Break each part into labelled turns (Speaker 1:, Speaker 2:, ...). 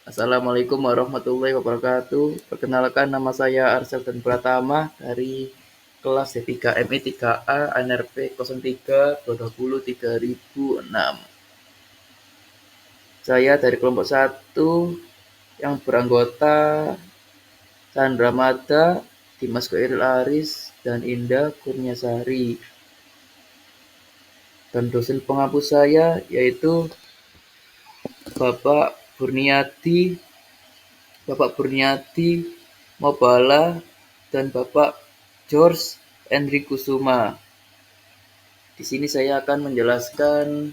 Speaker 1: Assalamualaikum warahmatullahi wabarakatuh. Perkenalkan, nama saya Arsyad dan Pratama dari kelas D3 MI 3A NRP 03 20 3006. Saya dari kelompok 1 yang beranggota Chandra Mata, Dimas Khairil Aris, dan Indah Kurniasari. Dan dosen pengampu saya yaitu Bapak Burniadi, Bapak Burniadi Mobala, dan Bapak George Henry Kusuma. Di sini saya akan menjelaskan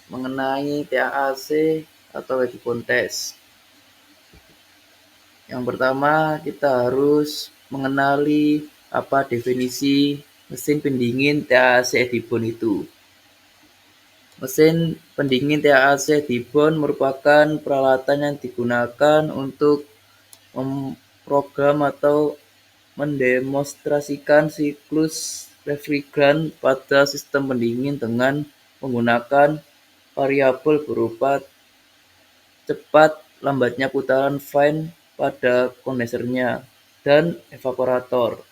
Speaker 1: mengenai TAAC atau Edipon Test. Yang pertama, kita harus mengenali apa definisi mesin pendingin TAAC Edipon itu. Mesin pendingin TAAC Edipon merupakan peralatan yang digunakan untuk memprogram atau mendemonstrasikan siklus refrigeran pada sistem pendingin dengan menggunakan variabel berupa cepat lambatnya putaran fan pada kondensernya dan evaporator.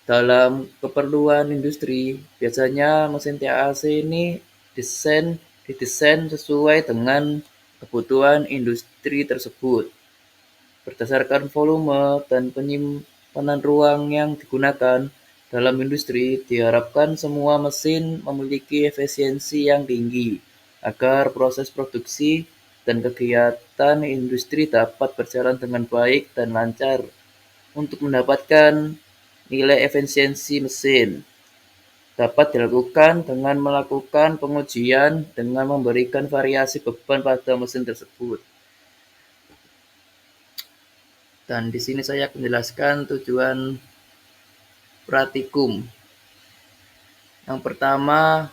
Speaker 1: Dalam keperluan industri, biasanya mesin TAC ini didesain sesuai dengan kebutuhan industri tersebut. Berdasarkan volume dan penyimpanan ruang yang digunakan dalam industri, diharapkan semua mesin memiliki efisiensi yang tinggi agar proses produksi dan kegiatan industri dapat berjalan dengan baik dan lancar. Untuk mendapatkan nilai efisiensi mesin, dapat dilakukan dengan melakukan pengujian dengan memberikan variasi beban pada mesin tersebut. Dan di sini saya akan menjelaskan tujuan praktikum. Yang pertama,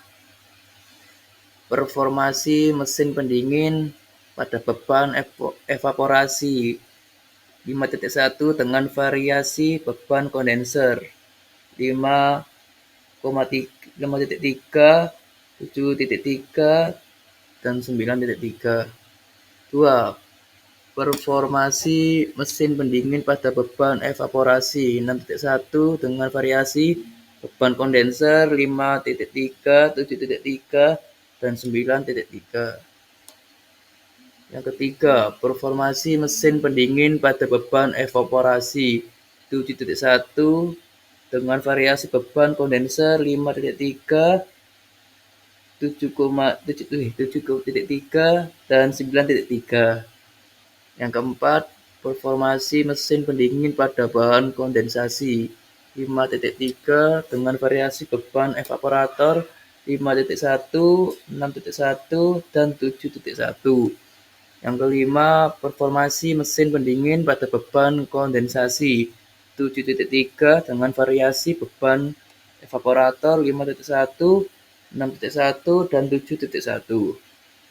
Speaker 1: performasi mesin pendingin pada beban evaporasi 5.1 dengan variasi beban kondenser 5,3, 7.3, dan 9.3. 2. Performasi mesin pendingin pada beban evaporasi 6.1 dengan variasi beban kondenser 5.3, 7.3, dan 9.3. Yang ketiga, performasi mesin pendingin pada beban evaporasi 7.1 dengan variasi beban kondenser 5.3, 7,3, dan 9.3. Yang keempat, performasi mesin pendingin pada bahan kondensasi 5.3 dengan variasi beban evaporator 5.1, 6.1, dan 7.1. Yang kelima, performasi mesin pendingin pada beban kondensasi 7.3 dengan variasi beban evaporator 5.1, 6.1, dan 7.1.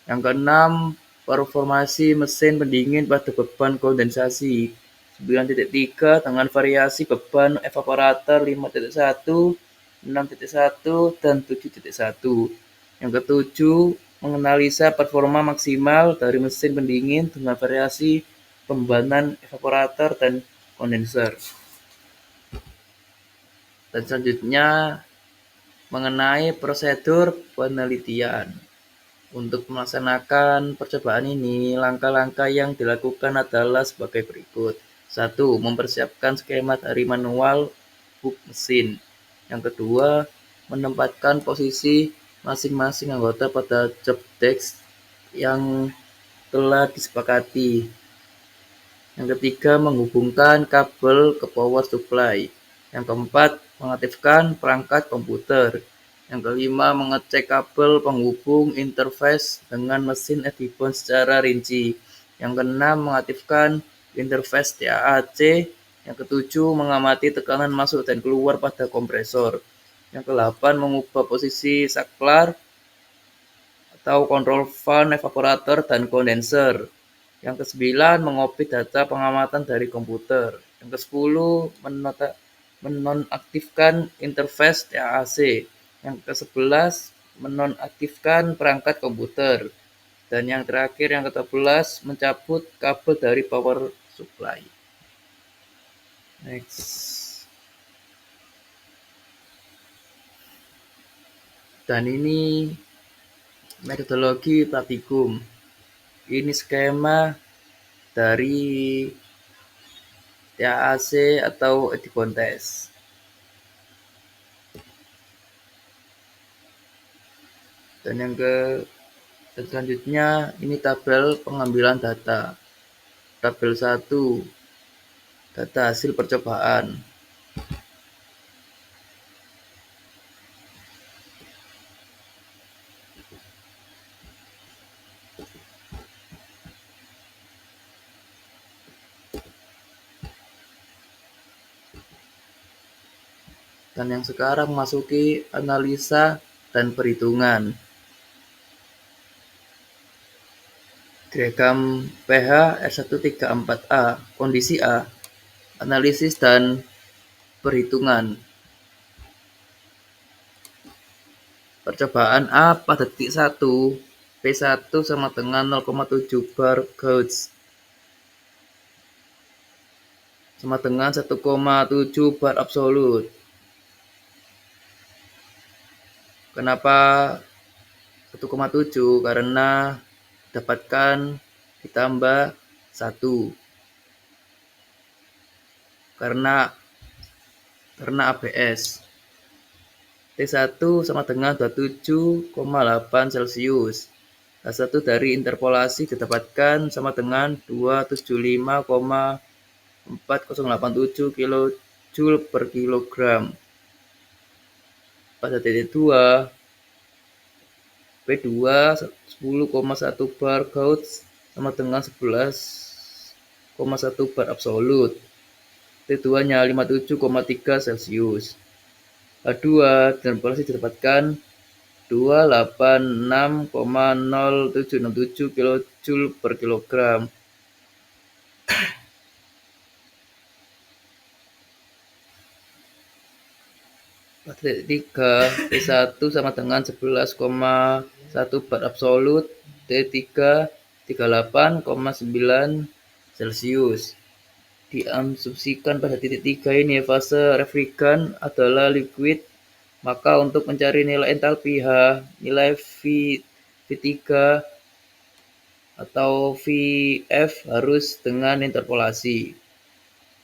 Speaker 1: Yang keenam, performasi mesin pendingin pada beban kondensasi 9.3 dengan variasi beban evaporator 5.1, 6.1, dan 7.1. Yang ketujuh, menganalisa performa maksimal dari mesin pendingin dengan variasi pembebanan evaporator dan kondenser. Dan selanjutnya, mengenai prosedur penelitian. Untuk melaksanakan percobaan ini, langkah-langkah yang dilakukan adalah sebagai berikut. 1. Mempersiapkan skema dari manual book mesin. Yang kedua, menempatkan posisi masing-masing anggota pada job desk yang telah disepakati. Yang ketiga, menghubungkan kabel ke power supply. Yang keempat, mengaktifkan perangkat komputer. Yang kelima, mengecek kabel penghubung interface dengan mesin Edipon secara rinci. Yang keenam, mengaktifkan interface TAAC. Yang ketujuh, mengamati tekanan masuk dan keluar pada kompresor. Yang kedelapan, mengubah posisi saklar atau kontrol fan, evaporator, dan kondenser. Yang ke-9, mengopi data pengamatan dari komputer. Yang ke-10, menonaktifkan interface TAAC. Yang ke-11, menonaktifkan perangkat komputer. Dan yang terakhir yang ke-12 mencabut kabel dari power supply. Next. Dan ini metodologi praktikum. Ini skema dari TAAC atau Edibon Test. Dan yang selanjutnya ini tabel pengambilan data. Tabel 1, data hasil percobaan. Dan yang sekarang masuki analisa dan perhitungan. Diagram pH R134A, kondisi A, analisis dan perhitungan. Percobaan A pada titik 1, P1 sama dengan 0,7 bar Gauss sama dengan 1,7 bar absolut. Kenapa 1,7? Karena dapatkan ditambah 1. Karena ABS. T1 sama dengan 27,8 Celcius. H1 dari interpolasi didapatkan sama dengan 275,4087 kJ per kilogram. Pada titik 2, P2 10,1 bar Gauss sama dengan 11,1 bar absolut. T2-nya 57,3 Celcius. H2 interpolasi didapatkan 286,0767 kJ per kilogram. Pada titik 3, T1 sama dengan 11,1 bar absolut, T3 38,9 Celcius. Diasumsikan pada titik 3 ini fase refrigeran adalah liquid, maka untuk mencari nilai entalpi H, nilai V3 atau Vf harus dengan interpolasi.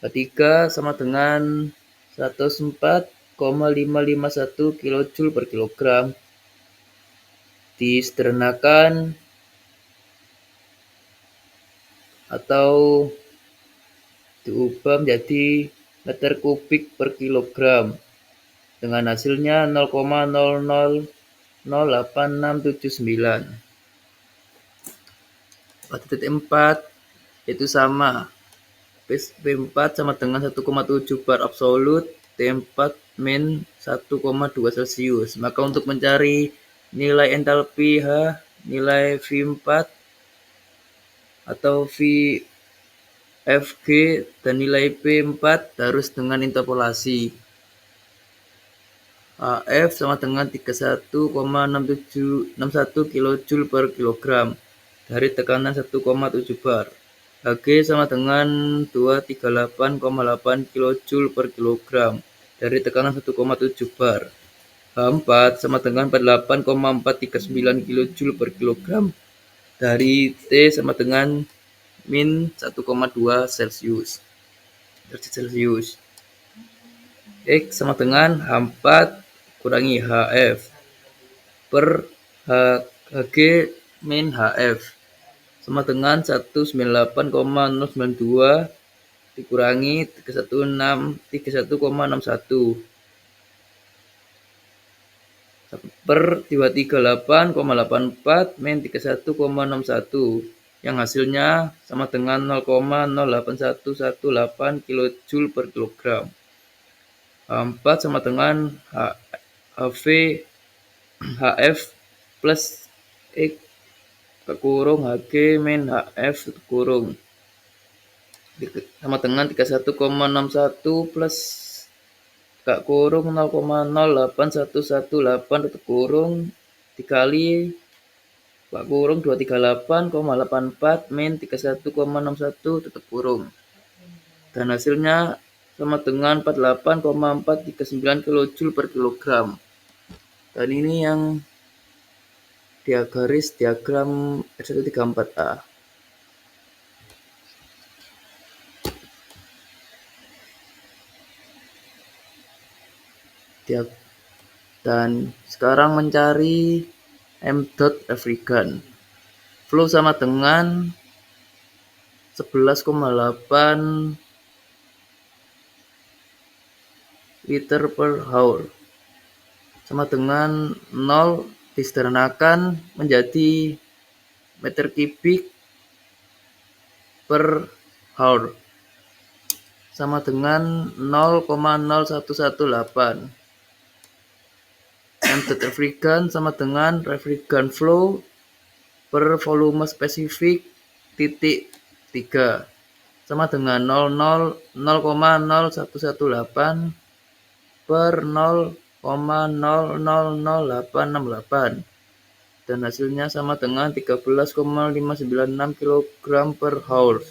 Speaker 1: H3 sama dengan 104,551 kJ per kilogram. Disederhanakan atau diubah menjadi meter kubik per kilogram dengan hasilnya 0,000869. Pada titik 4 itu sama, P4 sama dengan 1,7 bar absolut, T4 min 1,2 Celcius. Maka untuk mencari nilai entalpi H, nilai V4 atau VFG dan nilai P4 harus dengan interpolasi. HF sama dengan 31,61 kJ per kilogram dari tekanan 1,7 bar. Hg sama dengan 238,8 kJ per kilogram dari tekanan 1,7 bar. H4 sama dengan 48,439 kJ per kilogram dari T sama dengan min 1,2 Celcius. X sama dengan H4 kurangi HF per Hg min HF sama dengan 198,092 dikurangi 31,61 per 238,84 min 31,61 yang hasilnya sama dengan 0,08118 kJ per kilogram. H4 sama dengan HF plus X kurung Hg min HF kurung sama dengan 31,61 plus kurung 0,08118 kurung dikali Buka kurung 238,84 min 31,61 tutup kurung. Dan hasilnya sama dengan 48,439 kJ per kilogram. Dan ini yang garis diagram R134A. Dan sekarang mencari M. refrigerant. Flow sama dengan 11,8 liter per hour. Sama dengan 0 disederhanakan menjadi meter kubik per hour. Sama dengan 0,0118. M. refrigerant sama dengan refrigerant flow per volume spesifik titik 3 sama dengan 0,0118 per 0,000868 dan hasilnya sama dengan 13,596 kg per hour.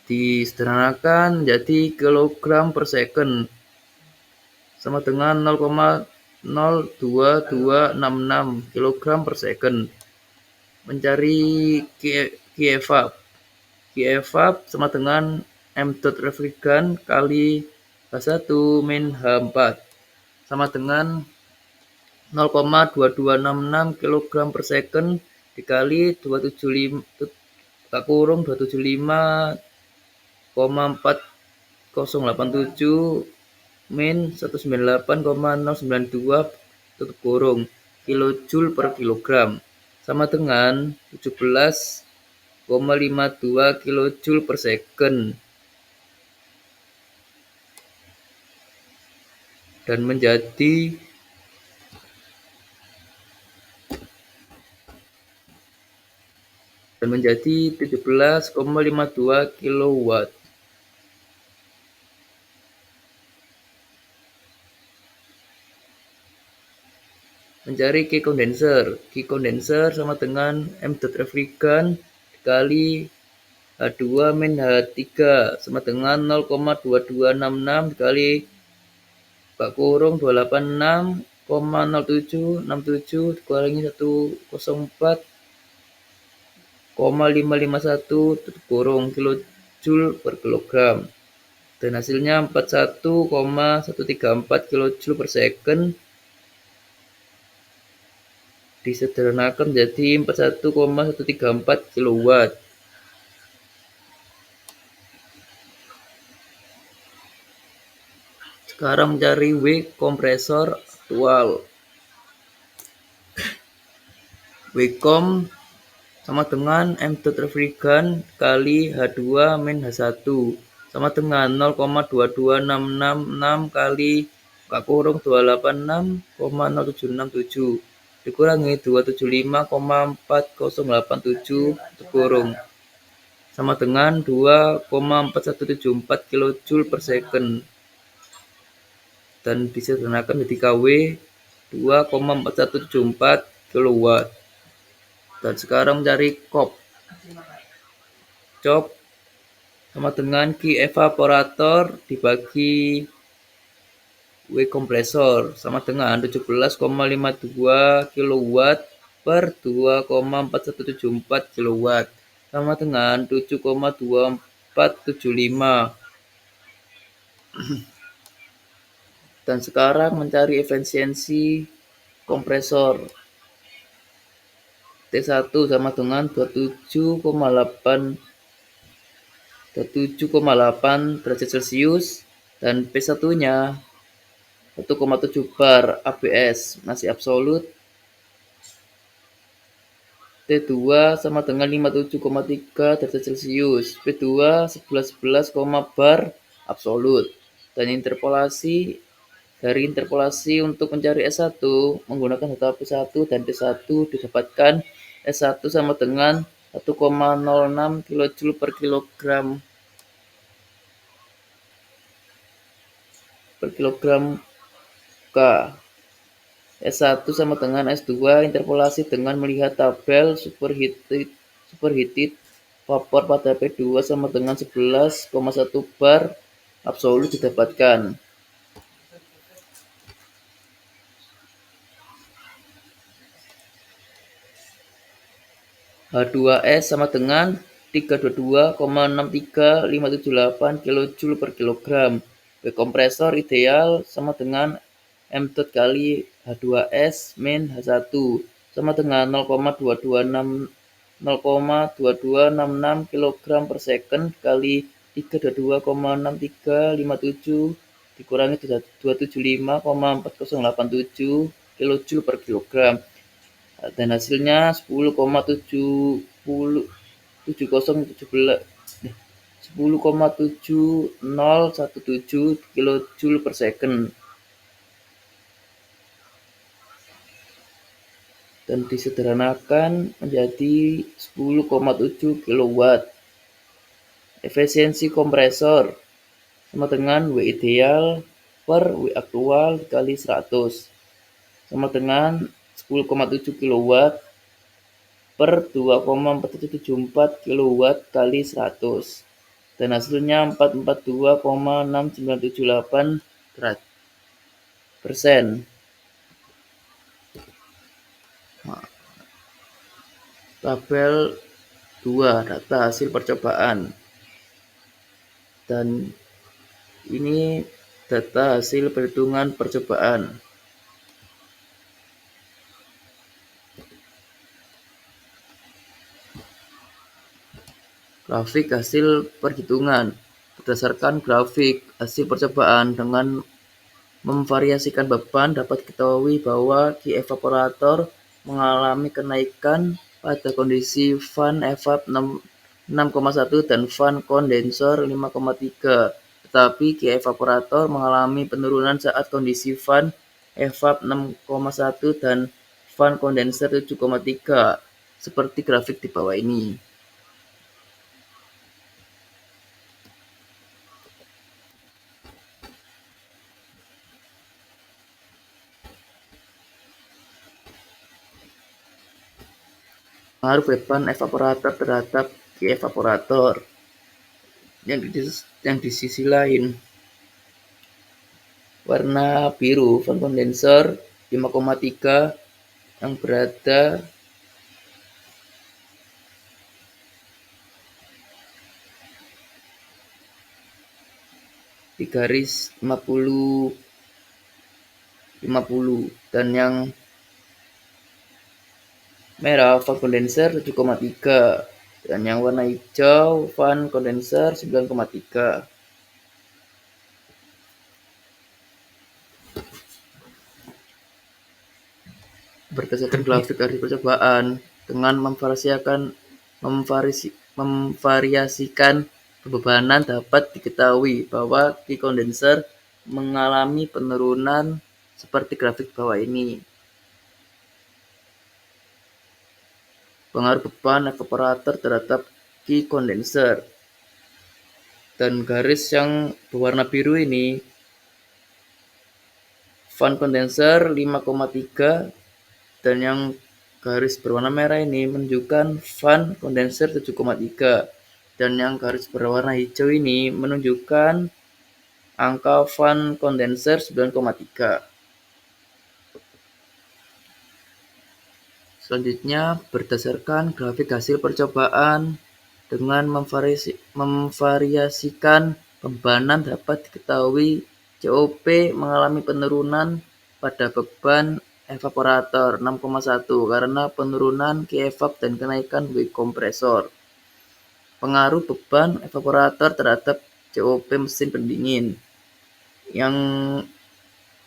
Speaker 1: Disederhanakan jadi kilogram per second sama dengan 0,02266 kg per second. Mencari Q-evap. Q-evap sama dengan M. refrigerant kali H1 min H4 sama dengan 0,2266 kg per second dikali 275,4087 min 198,092 tutup kurung kilojoule per kilogram sama dengan 17,52 kilojoule per second dan menjadi 17,52 kilowatt. Mencari Q condenser. Q condenser sama dengan M. refrigerant dikali H2 min H3 sama dengan 0,2266 dikali buka kurung 286,0767 dikurangi 104,551 tutup kurung kilojoule per kilogram. Dan hasilnya 41,134 kilojoule per second disederhanakan jadi 41,134 kilowatt. Sekarang mencari W kompresor aktual. Wcom sama dengan M. refrigerant kali H2 min H1 sama dengan 0,22666 kali buka kurung 286,0767 dikurangi 275,4087 tutup kurung sama dengan 2,4174 kJ per second dan disederhanakan jadi KW 2,4174 kW. Dan sekarang mencari COP sama dengan Q evaporator dibagi W kompresor sama dengan 17,52 kW per 2,4174 kW sama dengan 7,2475. Dan sekarang mencari efisiensi kompresor. T1 sama dengan 27,8 derajat Celcius dan P1-nya 1,7 bar ABS masih absolut. T2 sama dengan 57,3 derajat Celcius, P2 11 bar absolut. Dan dari interpolasi untuk mencari S1 menggunakan data P1 dan T1 didapatkan S1 sama dengan 1,06 kJ per kilogram K. S1 sama dengan S2 interpolasi dengan melihat tabel superheated vapor pada P2 sama dengan 11,1 bar absolut didapatkan. H2S sama dengan 322,63578 kJ per kilogram. Kompresor ideal sama dengan M dot kali H2S min H1 sama dengan 0,2266 kg per second kali 322,6357 dikurangi 275,4087 kJ per kilogram. Dan hasilnya 10,7017 kJ per second dan disederhanakan menjadi 10,7 kW. Efisiensi kompresor sama dengan W ideal per W aktual dikali 100 sama dengan 10,7 kW per 2,4774 kW kali 100 dan hasilnya 442,6978%. Tabel 2 data hasil percobaan, dan ini data hasil perhitungan percobaan. Grafik hasil perhitungan. Berdasarkan grafik hasil percobaan dengan memvariasikan beban dapat diketahui bahwa Q evaporator mengalami kenaikan pada kondisi fan evap 6,1 dan fan kondensor 5,3, tetapi Q evaporator mengalami penurunan saat kondisi fan evap 6,1 dan fan kondensor 7,3 seperti grafik di bawah ini. Pengaruh beban evaporator terhadap Q evaporator. Yang di sisi lain, warna biru fan kondensor 5,3 yang berada di garis 50 dan yang merah fan kondensor 7,3 dan yang warna hijau fan kondensor 9,3. Berdasarkan grafik hasil percobaan dengan memvariasikan pembebanan dapat diketahui bahwa Q kondenser mengalami penurunan seperti grafik bawah ini. Pengaruh beban evaporator terhadap Q kondenser, dan garis yang berwarna biru ini fan kondenser 5,3 dan yang garis berwarna merah ini menunjukkan fan kondenser 7,3 dan yang garis berwarna hijau ini menunjukkan angka fan kondenser 9,3. Selanjutnya, berdasarkan grafik hasil percobaan dengan memvariasikan pembebanan dapat diketahui COP mengalami penurunan pada beban evaporator 6,1 karena penurunan Q evap dan kenaikan W kompresor. Pengaruh beban evaporator terhadap COP mesin pendingin. Yang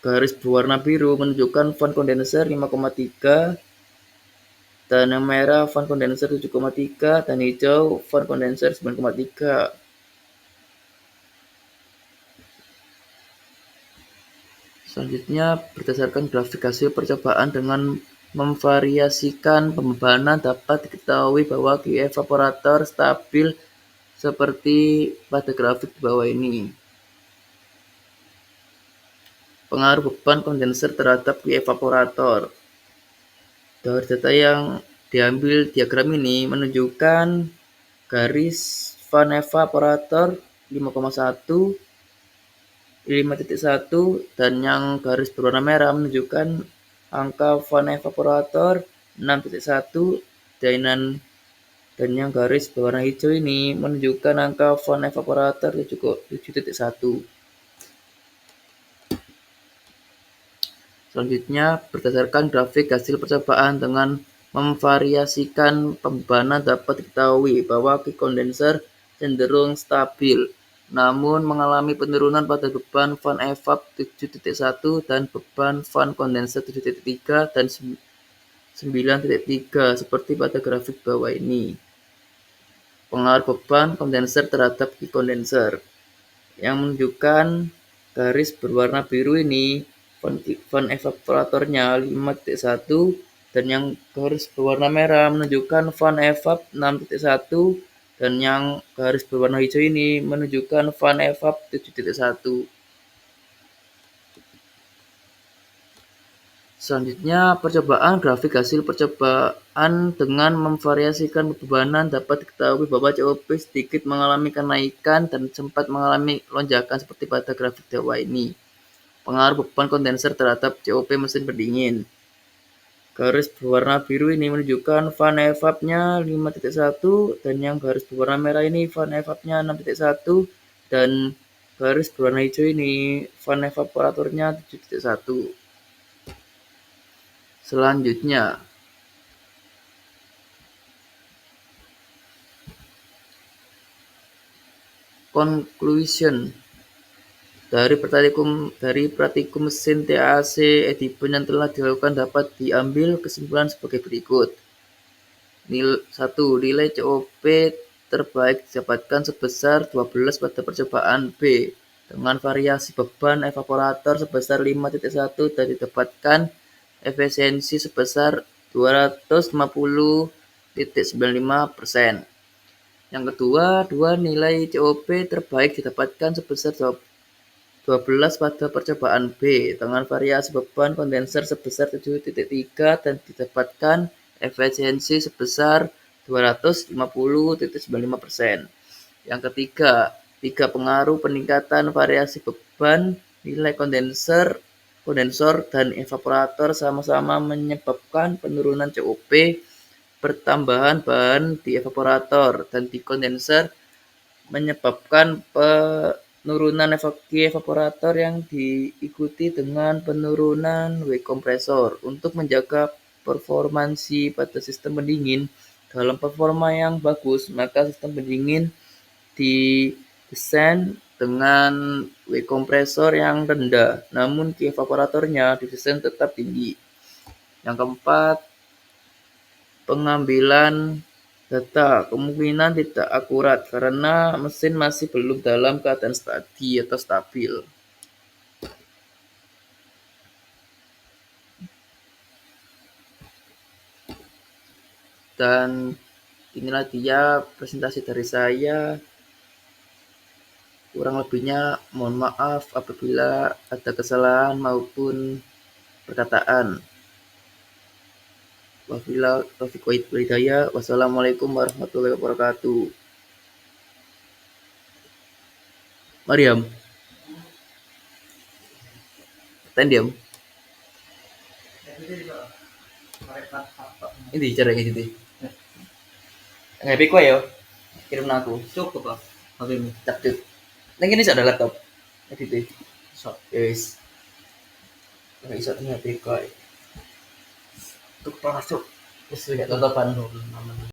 Speaker 1: garis berwarna biru menunjukkan fan kondenser 5,3 dan yang merah fan kondenser 7,3 dan hijau fan kondenser 9,3. Selanjutnya, berdasarkan grafik hasil percobaan dengan memvariasikan pembebanan dapat diketahui bahwa Q evaporator stabil seperti pada grafik di bawah ini. Pengaruh beban kondenser terhadap evaporator. Dari data yang diambil diagram ini menunjukkan garis van evaporator 5,1, 5.1 dan yang garis berwarna merah menunjukkan angka van evaporator 6.1 dan yang garis berwarna hijau ini menunjukkan angka van evaporator 7.1. Selanjutnya, berdasarkan grafik hasil percobaan dengan memvariasikan pembebanan dapat diketahui bahwa kondenser cenderung stabil, namun mengalami penurunan pada beban van evap 7.1 dan beban van kondenser 7.3 dan 9.3 seperti pada grafik bawah ini. Pengaruh beban kondenser terhadap kondenser yang menunjukkan garis berwarna biru ini van evaporatornya 5.1 dan yang garis berwarna merah menunjukkan van evap 6.1 dan yang garis berwarna hijau ini menunjukkan van evap 7.1. Selanjutnya, percobaan grafik hasil percobaan dengan memvariasikan bebanan dapat diketahui bahwa COP sedikit mengalami kenaikan dan sempat mengalami lonjakan seperti pada grafik bawah ini. Pengaruh beban kondenser terhadap COP mesin pendingin. Garis berwarna biru ini menunjukkan van evapnya 5.1 dan yang garis berwarna merah ini van evapnya 6.1 dan garis berwarna hijau ini van evaporatornya 7.1. Selanjutnya, conclusion dari praktikum mesin TAC Edison yang telah dilakukan dapat diambil kesimpulan sebagai berikut. 1. Nilai COP terbaik didapatkan sebesar 12 pada percobaan B dengan variasi beban evaporator sebesar 5.1 dan didapatkan efisiensi sebesar 250.95%. Yang kedua, nilai COP terbaik didapatkan sebesar 12 pada percobaan B dengan variasi beban kondenser sebesar 7.3 dan didapatkan efisiensi sebesar 250.95%. Yang ketiga, 3 pengaruh peningkatan variasi beban nilai kondensor dan evaporator sama-sama menyebabkan penurunan COP, pertambahan bahan di evaporator dan di kondenser menyebabkan penurunan evaporator yang diikuti dengan penurunan W kompresor. Untuk menjaga performansi pada sistem pendingin dalam performa yang bagus, maka sistem pendingin didesain dengan W kompresor yang rendah, namun evaporatornya didesain tetap tinggi. Yang keempat, pengambilan data kemungkinan tidak akurat karena mesin masih belum dalam keadaan steady atau stabil. Dan inilah dia presentasi dari saya. Kurang lebihnya mohon maaf apabila ada kesalahan maupun perkataan. Wabillahi taufiq wal hidayah. Wassalamualaikum warahmatullahi wabarakatuh. Mariam, diam. Ini cara kayak gitu. Happy kok ya. Kirim aku. Cukup lah. HP ini. Capcut. Nang ini ada laptop. Edit. So, yes. Nggak bisa HP kok. Tuh masuk. Terus lihat tatapan.